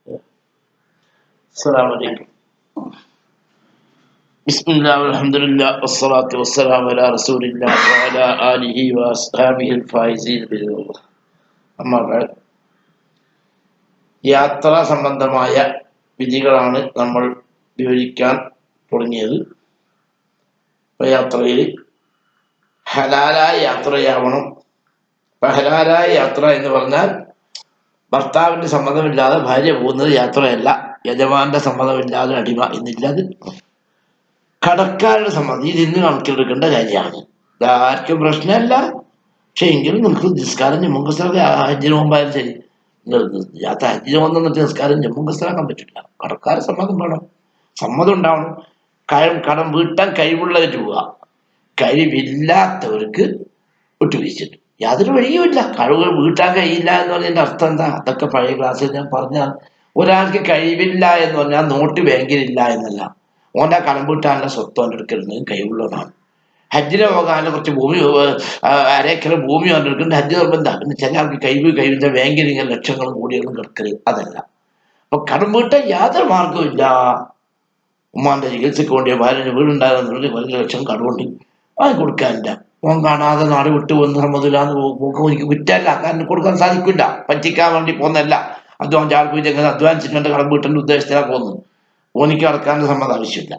السلام عليكم. بسم الله والحمد لله والصلاة والسلام على رسول الله وعلى آله وأصحابه الفائزين بإذن الله. أما بعد, യാത്രാ സംബന്ധമായ വിധികളാണ് നമ്മൾ വിവരിക്കാൻ തുടങ്ങിയത്. യാത്രയിൽ ഹലാലായ യാത്രയാവണം. ഹലാലായ യാത്ര എന്ന് പറഞ്ഞാൽ ഭർത്താവിന്റെ സമ്മതമില്ലാതെ ഭാര്യ പോകുന്നത് യാത്രയല്ല. യജമാന്റെ സമ്മതമില്ലാതെ അടിമ എന്നില്ലത്. കടക്കാരുടെ സമ്മതം ഇത് ഇന്ന് കണക്കിലെടുക്കേണ്ട കാര്യമാണ്. ആർക്കും പ്രശ്നമല്ല. പക്ഷെ എങ്കിലും നമുക്ക് നിസ്കാരം ജമ്മുങ്കസ്തറൊക്കെ ഹജ്ജിന് മുമ്പായാലും ശരി, ഹജ്ജിന് വന്നിട്ട് നിസ്കാരം ജമ്മുങ്കസ്തറാക്കാൻ പറ്റില്ല. കടക്കാരുടെ സമ്മതം വേണം, സമ്മതം ഉണ്ടാവണം. കടം വീട്ടാൻ കഴിവുള്ളവർ പോവുക, കഴിവില്ലാത്തവർക്ക് വിട്ടുവീഴ്ചിട്ട് യാതൊരു വഴിയുമില്ല. കഴിവ് വീട്ടാൻ കഴിയില്ല എന്ന് പറഞ്ഞതിന്റെ അർത്ഥം എന്താ? അതൊക്കെ പഴയ ക്ലാസ്സിൽ ഞാൻ പറഞ്ഞാൽ, ഒരാൾക്ക് കഴിവില്ല എന്ന് പറഞ്ഞാൽ നോട്ട് ബാങ്കിലില്ല എന്നല്ല, ഓൻ്റെ കടം വീട്ടാനുള്ള സ്വത്ത് ഓൻ്റെ എടുക്കുന്നത് കഴിവുള്ളതാണ്. ഹജ്ജിന് പോകാനുള്ള കുറച്ച് ഭൂമി, അരേക്കർ ഭൂമി ഓൻ്റെ എടുക്കുന്നത് ഹജ്ജ് നിർബന്ധം. പിന്നെ ചില ആൾക്ക് കഴിവിന്റെ ബാങ്കിൽ ഇങ്ങനെ ലക്ഷങ്ങളും കോടികളും കിടക്കരുത്, അതല്ല. അപ്പൊ കടം വീട്ടാൻ യാതൊരു മാർഗവും ഇല്ല. ഉമ്മാന്റെ ചികിത്സയ്ക്ക് വേണ്ടിയ ഭാര്യന് വീടുണ്ടാകുന്ന 1 ലക്ഷം കടമുണ്ട്, അത് കൊടുക്കാനില്ല. ഓൻ കാണാതെ നാട് വിട്ടു വന്ന് സമ്മതില്ലാന്ന് പോകുമ്പോൾ എനിക്ക് കുറ്റല്ല, കാരണം കൊടുക്കാൻ സാധിക്കില്ല. പറ്റിക്കാൻ വേണ്ടി പോകുന്നതല്ല, അധ്വാനിച്ചിട്ടുണ്ട് കടം വീട്ടേണ്ട ഉദ്ദേശത്തിലാണ് പോകുന്നത്. ഓനിക്ക് കടക്കാൻ്റെ സമ്മതം ആവശ്യമില്ല.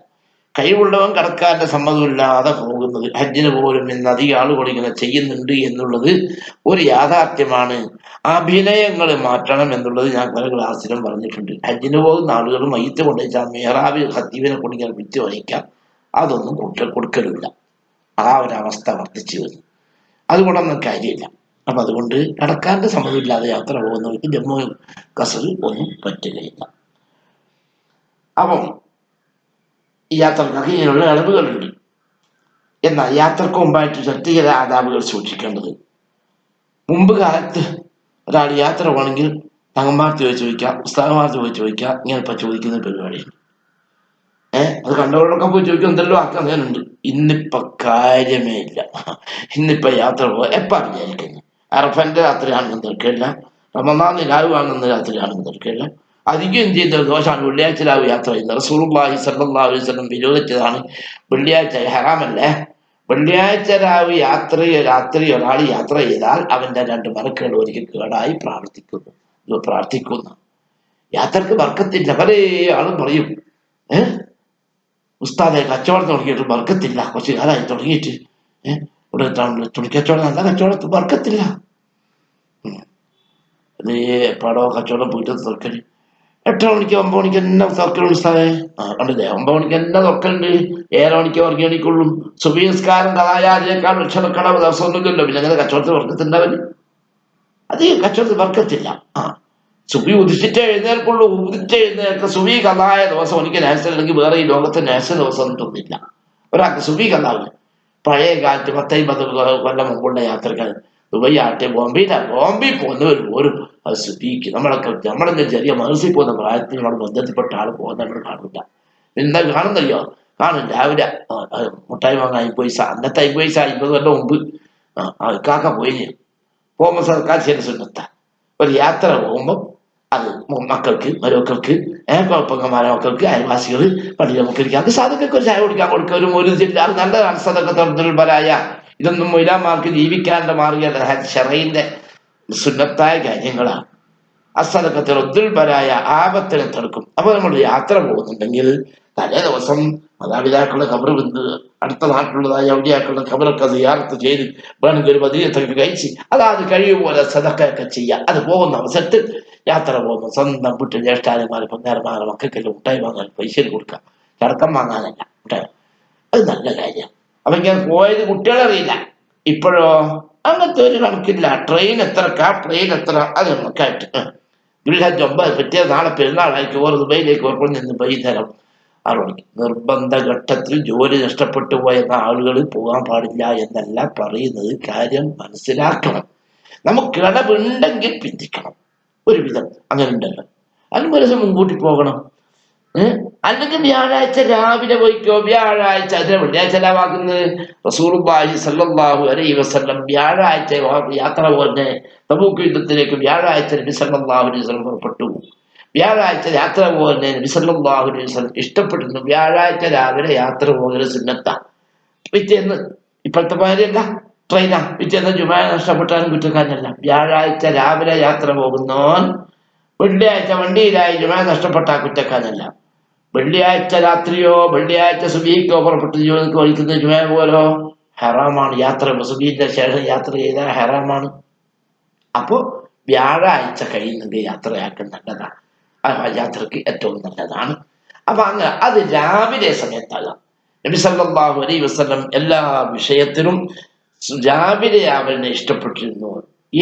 കഴിവുള്ളവൻ കടക്കാൻ്റെ സമ്മതമില്ലാതെ പോകുന്നത് ഹജ്ജിന് പോലും ഇന്ന് അധികം ആളുകൾ ഇങ്ങനെ ചെയ്യുന്നുണ്ട് എന്നുള്ളത് ഒരു യാഥാർത്ഥ്യമാണ്. അഭിനയങ്ങൾ മാറ്റണം എന്നുള്ളത് ഞാൻ പല ക്ലാസ്സിലും പറഞ്ഞിട്ടുണ്ട്. ഹജ്ജിന് പോകുന്ന ആളുകൾ മയ്യത്ത് കൊണ്ടുവച്ചാൽ മെഹ്റാബിൽ ഖത്തീബിനെ കൊണ്ട് ഇങ്ങനെ വിറ്റ് വഹിക്കാം, അതൊന്നും കൊടുക്കലില്ല. ആ ഒരവസ്ഥ വർദ്ധിച്ചു വരും. അതുകൊണ്ടൊന്നും കാര്യമില്ല. അപ്പൊ അതുകൊണ്ട് കടക്കാൻ്റെ സമ്മതമില്ലാതെ യാത്ര പോകുന്നവർക്ക് ജമ്മു കസറിൽ ഒന്നും പറ്റുകയില്ല. അപ്പം ഈ യാത്രക്കാർക്ക് ഇങ്ങനെയുള്ള ഇളവുകളുണ്ട്. എന്നാൽ യാത്രക്ക് മുമ്പായിട്ട് വ്യക്തിഗത ആദാബുകൾ സൂക്ഷിക്കേണ്ടത്. മുമ്പ് കാലത്ത് ഒരാൾ യാത്ര പോകണമെങ്കിൽ തങ്ങന്മാർക്ക് ചോദിക്കാം, ഉസ്താദന്മാർക്ക് ചോദിക്കാം, ഇങ്ങനെ ഇപ്പൊ ചോദിക്കുന്ന പരിപാടിയാണ്. അത് കണ്ടവരോടൊക്കെ പോയി ചോദിക്കും, എന്തെല്ലോ ആക്കാൻ അങ്ങനെയുണ്ട്. ഇന്നിപ്പൊ കാര്യമേ ഇല്ല. ഇന്നിപ്പൊ യാത്ര പോകാൻ എപ്പാ വിചാരിക്കുന്നത്? അറഫന്റെ രാത്രിയാണെന്ന് തിരക്കില്ല, റമദാൻ നിലാവാണെന്ന് രാത്രിയാണെന്ന് തിരക്കില്ല. അധികം ചെയ്ത ദോഷമാണ് വെള്ളിയാഴ്ച രാവ് യാത്ര ചെയ്യുന്നത്. റസൂലുള്ളാഹി സ്വല്ലല്ലാഹു അലൈഹി വസല്ലം വിരോധിച്ചതാണ് വെള്ളിയാഴ്ച, ഹറാമല്ലേ. വെള്ളിയാഴ്ച രാവ് രാത്രി ഒരാൾ യാത്ര ചെയ്താൽ അവന്റെ 2 മലക്കുകൾ ഒരിക്കൽ കേടായി പ്രാർത്ഥിക്കുന്നു. യാത്രക്ക് ബർക്കത്തില്ല. പല ആളും പറയും, ഉസ്താദെ കച്ചവടം തുടങ്ങിയിട്ട് ബർക്കത്തില്ല, കുറച്ച് കാലമായി തുടങ്ങിയിട്ട്. ഇവിടെ തുണിക്കച്ചവടം നല്ല കച്ചവടം ബർക്കത്തില്ല. പടോ കച്ചവടം പോയിട്ട് തുറക്കല് 8 മണിക്ക് 9 മണിക്ക് തന്നെ തുറക്കലുണ്ട് ഉസ്താദെ. കണ്ടില്ലേ, 9 മണിക്ക് തന്നെ തുറക്കലുണ്ട്. 7 മണിക്ക് ഉറങ്ങിയണിക്കുള്ളൂ. സുബഹി നിസ്കാരം തലായാതിനേക്കാൾ ലക്ഷണക്കട ദിവസം ഒന്നുമില്ലല്ലോ. പിന്നെ അങ്ങനെ കച്ചവടത്തിൽ ബർക്കത്തുണ്ടാവല്? അത് കച്ചവടത്തിൽ ബർക്കത്തില്ല. സുബി ഉദിച്ചിട്ട് എഴുന്നേൽക്കുള്ളൂ. സുബി കലായ ദിവസം എനിക്ക് നാശം അല്ലെങ്കിൽ വേറെ ഈ ലോകത്തെ നാശ ദിവസം ഒന്നും തോന്നില്ല ഒരാൾക്ക് സുബി കലാവില്ല. പഴയ കാലത്ത് 10-50 കൊല്ലം മുമ്പുള്ള യാത്രക്കാർ ദുബൈ ആട്ടെ ബോംബെയിൽ പോകുന്നവർ പോലും അത് സുബിക്ക് നമ്മളെന്താ ചെറിയ മനസ്സിൽ പോകുന്ന പ്രായത്തിൽ നമ്മൾ ബന്ധത്തിൽപ്പെട്ട ആൾ പോകുന്ന നമ്മൾ കാണില്ല. എന്താ കാണുന്നല്ലോ? കാണും രാവിലെ മുട്ടായി വാങ്ങാൻ 5 പൈസ, അന്നത്തെ 5 പൈസ 50 കൊല്ലം മുമ്പ് കാക്ക പോയി പോകുമ്പോൾ സർക്കാർ ശരി സുന്നത്ത. ഒരു യാത്ര പോകുമ്പോൾ അത് മക്കൾക്ക്, മരുമക്കൾക്ക്, കുഴപ്പങ്ങന്മാരെ മക്കൾക്ക്, അയൽവാസികൾ, പള്ളിയിലെ മക്കൾക്ക് സാധകൾക്ക് ഒരു ചായ കൊടുക്കാൻ ഒരു ജില്ല നല്ലതാണ്. സദഖത്തുൽ ബലായ. ഇതൊന്നും മൊയ്ലാന്മാർക്ക് ജീവിക്കാനുള്ള മാർഗ ശറഈന്റെ സുന്നത്തായ കാര്യങ്ങളാണ്. അസദഖത്തുൽ ബലായ, ആപത്തിനെ തടുക്കും. അപ്പൊ നമ്മൾ യാത്ര പോകുന്നുണ്ടെങ്കിൽ തലേ ദിവസം മാതാപിതാക്കളുടെ ഖബർ അടുത്ത നാട്ടിലുള്ളതായ ഔലിയാക്കളുടെ ഖബറൊക്കെ സിയാറത്ത് ചെയ്ത് വേണമെങ്കിൽ ഒരു മദീനത്തൊക്കെ കഴിച്ച് അതാത് കഴിയുപോലെ സദഖയൊക്കെ ചെയ്യാം. അത് പോകുന്ന അവസരത്തിൽ യാത്ര പോകുമ്പോൾ സ്വന്തം വീട്ടിൽ ജ്യേഷ്ഠാനന്മാരെ, പൊന്നേരന്മാരെ മക്കൾക്കെല്ലാം മുട്ടായി വാങ്ങാൻ പൈസ കൊടുക്കാം, ചടക്കം വാങ്ങാനല്ല. അത് നല്ല കാര്യമാണ്. അപ്പൊ ഇങ്ങനെ പോയത് കുട്ടികളറിയില്ല. ഇപ്പോഴോ അങ്ങനത്തെ ഒരു കണക്കില്ല. ട്രെയിൻ എത്ര അത് കണക്കായിട്ട് ദുൽഹജ്ജ് 9 പിറ്റേ നാളെ പെരുന്നാളായിരിക്കും. ദുബൈയിലേക്ക് ഓർക്കൊണ്ട് നിന്ന് വൈകുന്നേരം 6 മണിക്ക്. നിർബന്ധ ഘട്ടത്തിൽ ജോലി നഷ്ടപ്പെട്ടു പോയെന്ന ആളുകൾ പോകാൻ പാടില്ല എന്നല്ല പറയുന്നത്. കാര്യം മനസ്സിലാക്കണം. നമുക്ക് ഇടവുണ്ടെങ്കിൽ പിന്തിക്കണം. ഒരുവിധം അങ്ങനെ ഉണ്ടല്ലോ. അതിന് ഒരു ദിവസം മുൻകൂട്ടി പോകണം. അല്ലെങ്കിൽ വ്യാഴാഴ്ച രാവിലെ പോയിക്കോ. വ്യാഴാഴ്ച അതിനെ വെള്ളിയാഴ്ച ലാവാക്കുന്നത്. റസൂലുള്ളാഹി സ്വല്ലല്ലാഹു അലൈഹി വസല്ലം വ്യാഴാഴ്ച യാത്ര പോലെ തബൂക്ക് യുദ്ധത്തിലേക്ക് വ്യാഴാഴ്ച നബി സല്ലല്ലാഹു അലൈഹി വസല്ലം പുറപ്പെട്ടു. വ്യാഴാഴ്ച യാത്ര പോകുന്നതിന് നബി സല്ലല്ലാഹു അലൈഹി വസല്ലം ഇഷ്ടപ്പെട്ടിരുന്നു. വ്യാഴാഴ്ച രാവിലെ യാത്ര പോകൽ സുന്നത്താണ്. പിറ്റേന്ന് ഇപ്പോഴത്തെ മാതിരിയല്ല, ട്രെയിനാ, പിറ്റേന്ന് ജുമാ നഷ്ടപ്പെട്ടാലും കുറ്റക്കാരനല്ല. വ്യാഴാഴ്ച രാവിലെ യാത്ര പോകുന്നവൻ വെള്ളിയാഴ്ച വണ്ടിയിലായി ജുമാ നഷ്ടപ്പെട്ട കുറ്റക്കാരനല്ല. വെള്ളിയാഴ്ച രാത്രിയോ വെള്ളിയാഴ്ച സുബഹിക്കോ പുറപ്പെട്ട് ജോലിക്ക് വഹിക്കുന്ന ജുമാ പോലോ ഹറാമാണ്. യാത്ര സുബഹിന്റെ ശേഷം യാത്ര ചെയ്താൽ ഹറാമാണ്. അപ്പോ വ്യാഴാഴ്ച കഴിയുന്നെങ്കിൽ യാത്രയാക്കാൻ നല്ലതാണ്. ആ യാത്രക്ക് ഏറ്റവും നല്ലതാണ്. അപ്പൊ അങ്ങനെ അത് രാവിലെ സമയത്താകാം. നബി സല്ലല്ലാഹു അലൈഹി വസല്ലം എല്ലാ വിഷയത്തിലും രാവിലെ അവനെ ഇഷ്ടപ്പെട്ടിരുന്നു.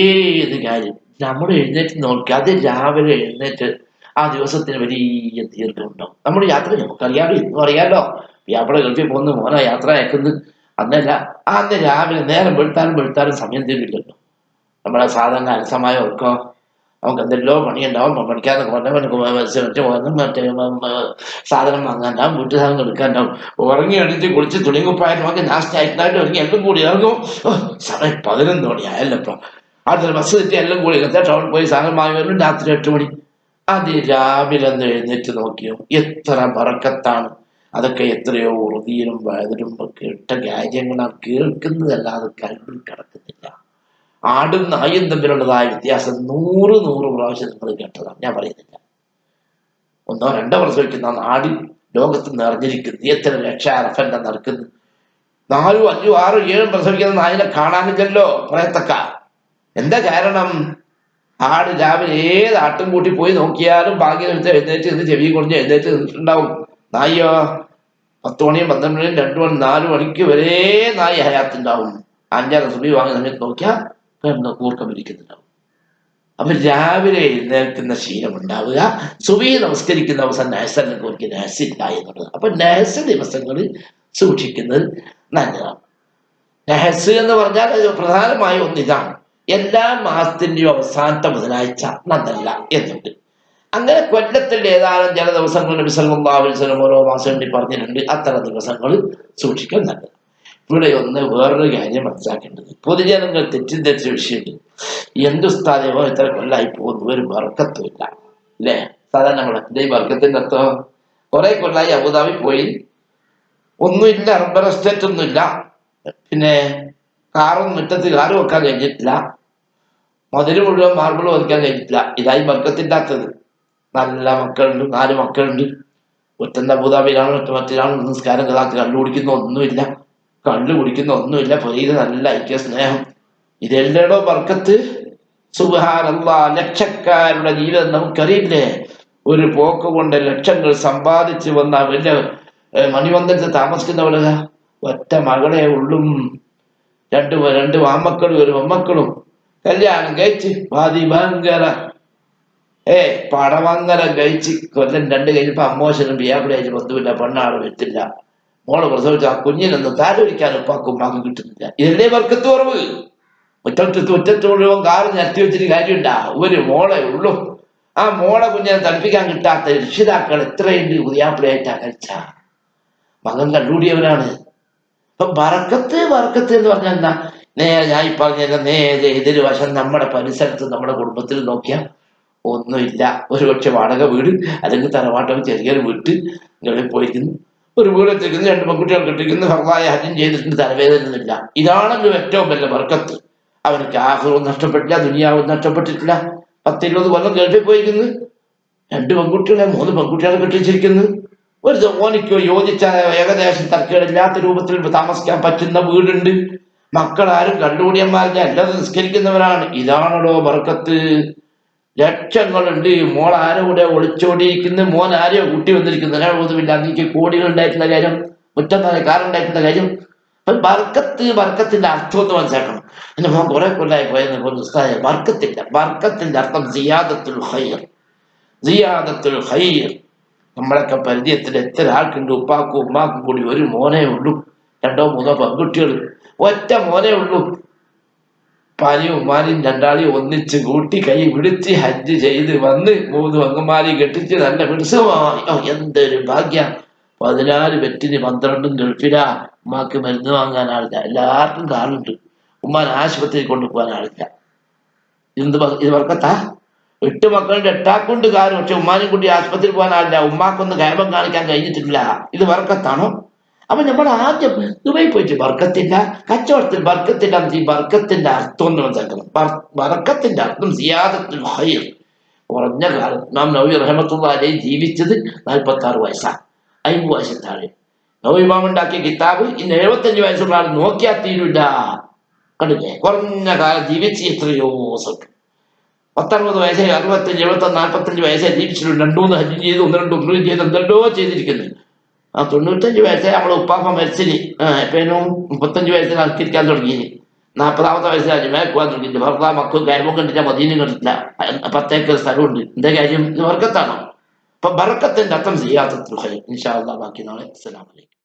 ഏത് കാര്യം നമ്മൾ എഴുന്നേറ്റ് നോക്കി അത് രാവിലെ എഴുന്നേറ്റ് ആ ദിവസത്തിന് വലിയ ദീർഘം ഉണ്ടാവും. നമ്മൾ യാത്ര നമുക്കറിയാലോ, ഇന്നും അറിയാലോ, അവിടെ ഗൾഫിൽ പോകുന്ന മോനെ യാത്ര അയക്കുന്നത് അന്നല്ല. അന്ന് രാവിലെ നേരം വെളുത്താലും സമയം തീരില്ലല്ലോ. നമ്മളെ സാധാരണ അലസമായ ഉറക്കം, നമുക്ക് എന്തെല്ലോ പണിയുണ്ടാവും. പഠിക്കാതെ മറ്റേ സാധനം വാങ്ങാണ്ടാവും, വീട്ടു സാധനം എടുക്കാണ്ടാവും. ഉറങ്ങി എണീറ്റ് കുളിച്ച് തുണികുപ്പായിട്ട് നമുക്ക് നാശനായിട്ട് ഒരുങ്ങി എല്ലാം കൂടി ഇറങ്ങും. സമയം 11 മണിയായല്ലോ. ഇപ്പം അതിൽ ബസ് തെറ്റി എല്ലാം കൂടി ഇന്നത്തെ ടൗണിൽ പോയി സാധനം വാങ്ങി വരും രാത്രി 8 മണി. അത് രാവിലെ ഒന്ന് എഴുന്നേറ്റ് നോക്കിയോ എത്ര ബറക്കത്താണ്. അതൊക്കെ എത്രയോ ഉറുതിയിലും വയതിലും കേട്ട കാര്യങ്ങളാണ്, കേൾക്കുന്നതല്ലാതെ കൽവിൽ കിടക്കുന്നില്ല. ആടും നായും തമ്മിലുള്ളതായ വ്യത്യാസം 100 പ്രാവശ്യം നിങ്ങൾ കേട്ടതാണ്, ഞാൻ പറയുന്നില്ല. 1-2 പ്രസവിക്കുന്ന നാട് ലോകത്ത് നിറഞ്ഞിരിക്കുന്നു. എത്ര ലക്ഷാരഫന്റെ നടക്കുന്നു. 4, 5, 6, 7 പ്രസവിക്കുന്ന നായിനെ കാണാനില്ലല്ലോ പറയത്തക്ക. എന്താ കാരണം? ആട് രാവിലെ ഏത് ആട്ടും കൂട്ടി പോയി നോക്കിയാലും ഭാഗ്യം എടുത്ത് എഴുന്നേറ്റ് നിന്ന് ചെവി കുറഞ്ഞ് എഴുന്നേറ്റ് നിന്നിട്ടുണ്ടാവും. നായോ 10 മണിയും 12 മണിയും 2 മണി 4 മണിക്ക് വരെ നായി ഹയാത്തുണ്ടാവും. 5-6 സുബഹി വാങ്ങുന്ന സമയത്ത് നോക്കിയാൽ കൂർക്കം ഇരിക്കുന്നുണ്ടാവും. അപ്പൊ രാവിലെ എഴുന്നേൽക്കുന്ന ശീലം ഉണ്ടാവുക. സുബഹി നമസ്കരിക്കുന്ന ദിവസം നഹ്സലിനെ കുറിച്ച് നഹ്സില്ല എന്നുള്ളത്. അപ്പൊ നഹ്സ് ദിവസങ്ങളിൽ സൂക്ഷിക്കുന്നത് നല്ലതാണ്. നഹ്സ് എന്ന് പറഞ്ഞാൽ പ്രധാനമായ ഒന്നിതാണ്, എല്ലാ മാസത്തിന്റെയും അവസാനത്തെ ബുധനാഴ്ച നന്നല്ല എന്നുണ്ട്. അങ്ങനെ കൊല്ലത്തിൽ ഏതാനും ചില ദിവസങ്ങൾ നബി സല്ലല്ലാഹു അലൈഹി വസല്ലം ഓരോ മാസം വേണ്ടി പറഞ്ഞിട്ടുണ്ട്. അത്തരം ദിവസങ്ങൾ സൂക്ഷിക്കാൻ നല്ലത്. ഇവിടെ വേറൊരു കാര്യം മനസ്സിലാക്കേണ്ടത്, പൊതുജനങ്ങൾ തെറ്റിദ്ധരിച്ച വിഷയമുണ്ട്. എന്തുസ്താദേവോ ഇത്ര കൊല്ലായി പോകുന്നു, ഒരു ബർക്കത്തുമില്ല അല്ലേ? സാധാരണ നമ്മളെ ഈ ബർക്കത്തിന്റെ അർത്ഥം, കുറെ കൊല്ലായി അബുദാബി പോയി, ഒന്നുമില്ല, റബ്ബർ എസ്റ്റേറ്റ് ഒന്നുമില്ല, പിന്നെ കാറും മുറ്റത്ത് കാറ് വെക്കാൻ കഴിഞ്ഞിട്ടില്ല, മതില് മുഴുവൻ മാർബിൾ വധിക്കാൻ കഴിഞ്ഞിട്ടില്ല. ഇതായി ബർക്കത്തില്ലാത്തത്. നല്ല മക്കളുണ്ട്, 4 മക്കളുണ്ട്, ഒറ്റ അബുദാബിയിലാണ്, മറ്റൊരാൾ നിസ്കാരം കഥാക്ക് കണ്ടുപിടിക്കുന്ന ഒന്നുമില്ല, പൊരീത് നല്ല ഐക്യ സ്നേഹം. ഇതെല്ലാടോ ബർക്കത്ത്. സുബ്ഹാനല്ലാഹ്, ലക്ഷക്കാരുടെ ജീവിതം നമുക്കറിയില്ലേ? ഒരു പോക്ക് കൊണ്ട് ലക്ഷങ്ങൾ സമ്പാദിച്ചു വന്ന വലിയ മണിവന്തനത്തിൽ താമസിക്കുന്നവര് ഒറ്റ മകളെ ഉള്ളും, 2 ആമക്കളും 1 പെമ്മക്കളും. കല്യാണം കഴിച്ച് ഭയങ്കര പടമംഗലം കഴിച്ച് കൊല്ലം 2 കഴിഞ്ഞപ്പോ അമ്മോശനും ബിയാപിടിയായിട്ട് ബന്ധുവില്ല, പെണ്ണാള് വെറ്റില്ല, മോള് പ്രസവിച്ച ആ കുഞ്ഞിനൊന്നും താലോലിക്കാൻ ഉപ്പാക്കും ഉമ്മാക്കും കിട്ടുന്നില്ല. ഇതല്ലേ ബർക്കത്ത് കുറവ്? മുറ്റത്ത് മുഴുവൻ കാറ് നിരത്തി വെച്ചിട്ട് കാര്യമില്ല, 1 മോളെ ഉള്ളൂ. ആ മോളെ കുഞ്ഞിനെ തണുപ്പിക്കാൻ കിട്ടാത്ത രക്ഷിതാക്കൾ എത്രയുണ്ട്? പുതിയാപ്പിളയായിട്ടാ കഴിച്ച മകൻ കണ്ടുകൂടിയവനാണ്. അപ്പൊ ബർക്കത്ത് എന്ന് പറഞ്ഞാൽ എന്താ? ഞാൻ ഈ പറഞ്ഞ നേരെ എതിര് വശം നമ്മുടെ പരിസരത്ത് നമ്മുടെ കുടുംബത്തിൽ നോക്കിയാൽ ഒന്നുമില്ല. ഒരുപക്ഷെ വാടക വീട്, അല്ലെങ്കിൽ തറവാട്ടം ചെറിയൊരു വീട്ട് ഗളിൽ പോയിരിക്കുന്നു, ഒരു വീട് എത്തിക്കുന്നു, 2 പെൺകുട്ടികൾ കെട്ടിക്കുന്നു, ഫർളായ ഹജ്ജും ചെയ്തിട്ടുണ്ട്, തലവേദനയൊന്നുമില്ല. ഇതാണല്ലോ ഏറ്റവും വലിയ ബർക്കത്ത്. അവനക്ക് ആഖിറവും നഷ്ടപ്പെട്ടില്ല, ദുനിയാവും നഷ്ടപ്പെട്ടിട്ടില്ല. 10-20 കൊല്ലം ഗൾഫിൽ പോയിരിക്കുന്നു, 2 പെൺകുട്ടികളെ 3 പെൺകുട്ടികളെ കെട്ടിച്ചിരിക്കുന്നു, ഒരു ഓനിക്കോ യോജിച്ച ഏകദേശം തർക്കമില്ലാത്ത രൂപത്തിൽ താമസിക്കാൻ പറ്റുന്ന വീടുണ്ട്, മക്കളാരും കണ്ടുകൂടിയന്മാരില്ല, എല്ലാം നിസ്കരിക്കുന്നവരാണ്. ഇതാണല്ലോ ബർക്കത്ത്. ലക്ഷങ്ങളുണ്ട്, മോൾ ആരുടെ ഒളിച്ചോടിയിരിക്കുന്നു, മോൻ ആരെയോ കുട്ടി വന്നിരിക്കുന്നു, ഒന്നുമില്ല. എനിക്ക് കോടികൾ ഉണ്ടായിട്ടുള്ള കാര്യം, മുറ്റത്തായ കാറുണ്ടായിട്ടുള്ള കാര്യം. ബർക്കത്തിന്റെ അർത്ഥം ഒന്ന് മനസ്സിലാക്കണം. എന്റെ മോൻ കുറെ കൊല്ലായി പോയെന്ന് ബർക്കത്തിന്റെ അർത്ഥം സിയാദത്തുൽ ഖൈർ. നമ്മളൊക്കെ പരിചയത്തിൽ എത്ര ആൾക്കുണ്ട്? ഉപ്പാക്കും ഉമ്മാക്കും കൂടി 1 മോനേ ഉള്ളൂ, 2-3 പെൺകുട്ടികൾ, ഒറ്റ മോനേ ഉള്ളൂ. ഉപ്പാനെയും ഉമ്മാനെയും 2 ഒന്നിച്ച് കൂട്ടി കൈ പിടിച്ച് ഹജ്ജ് ചെയ്ത് വന്ന് 3 പെങ്ങന്മാരെയും കെട്ടിച്ച് നല്ല പിടിച്ചമായി. എന്തൊരു ഭാഗ്യ! 14 വെറ്റിന് 12 ഗൾഫിലാ. ഉമ്മാക്ക് മരുന്ന് വാങ്ങാൻ ആളില്ല, എല്ലാവർക്കും കാറുണ്ട്, ഉമ്മാൻ ആശുപത്രിയിൽ കൊണ്ടുപോകാൻ ആളില്ല. ഇത് ബർക്കത്താ? 8 മക്കളുടെ 8 കാറ്. പക്ഷെ ഉമ്മാനും കുട്ടി ആശുപത്രിയിൽ പോകാനാവില്ല. ഉമ്മാക്കൊന്ന് കയമ്പം കാണിക്കാൻ കഴിഞ്ഞിട്ടില്ല. ഇത് ബർക്കത്താണോ? അപ്പൊ നമ്മൾ ആദ്യം ദുബായി പോയിട്ട് ബർക്കത്തില്ല, കച്ചവടത്തിൽ ബർക്കത്തില്ല. ഈ ബർക്കത്തിന്റെ അർത്ഥം ഒന്ന് മനസ്സിലാക്കണം. ബർക്കത്തിന്റെ അർത്ഥം സിയാദത്തുൽ ഖൈർ. കുറഞ്ഞ കാലം നാം നബി റഹ്മത്തുള്ളാഹി അലൈഹി ജീവിച്ചത് 46 വയസ്സാണ്, 50 വയസ്സിൽ താഴെ. നബി ഇമാം ഉണ്ടാക്കിയ കിതാബ് ഇന്ന് 75 വയസ്സുള്ള ആൾ നോക്കിയാൽ തീരില്ല. കണ്ടില്ലേ? കുറഞ്ഞ കാലം ജീവിച്ച് എത്രയോ സ്വത്ത്. 19 വയസ്സേ, 65, 75, 45 വയസ്സേ ജീവിച്ചിട്ടുണ്ട്. 2-3 ഹജ്ജ് ചെയ്ത്, 1-2 ഉംറ ചെയ്ത്, എന്തെല്ലോ ചെയ്തിരിക്കുന്നത്. 95 വയസ്സേ നമ്മളെ ഉപ്പാപ്പ മരിച്ചിന്. എപ്പോഴും 35 വയസ്സിൽ അൽക്കരിക്കാൻ തുടങ്ങി. 40-ാമത്തെ വയസ്സിൽ അജ്മേർ പോകാൻ തുടങ്ങി. ഭർത്താവ് മക്കൾ കാര്യവും കണ്ടില്ല, മദീനയും കണ്ടില്ല. 10 ഏക്കർ സ്ഥലമുണ്ട്. എന്താ കാര്യം? ഇത് ബർക്കത്താണോ? അപ്പൊ ബർക്കത്തിന്റെ അർത്ഥം സിയാദത്തുൽ ഖൈർ. ഇൻഷാ അല്ലാഹ് ബാക്കി നാളെ. അസ്സലാമു അലൈക്കും.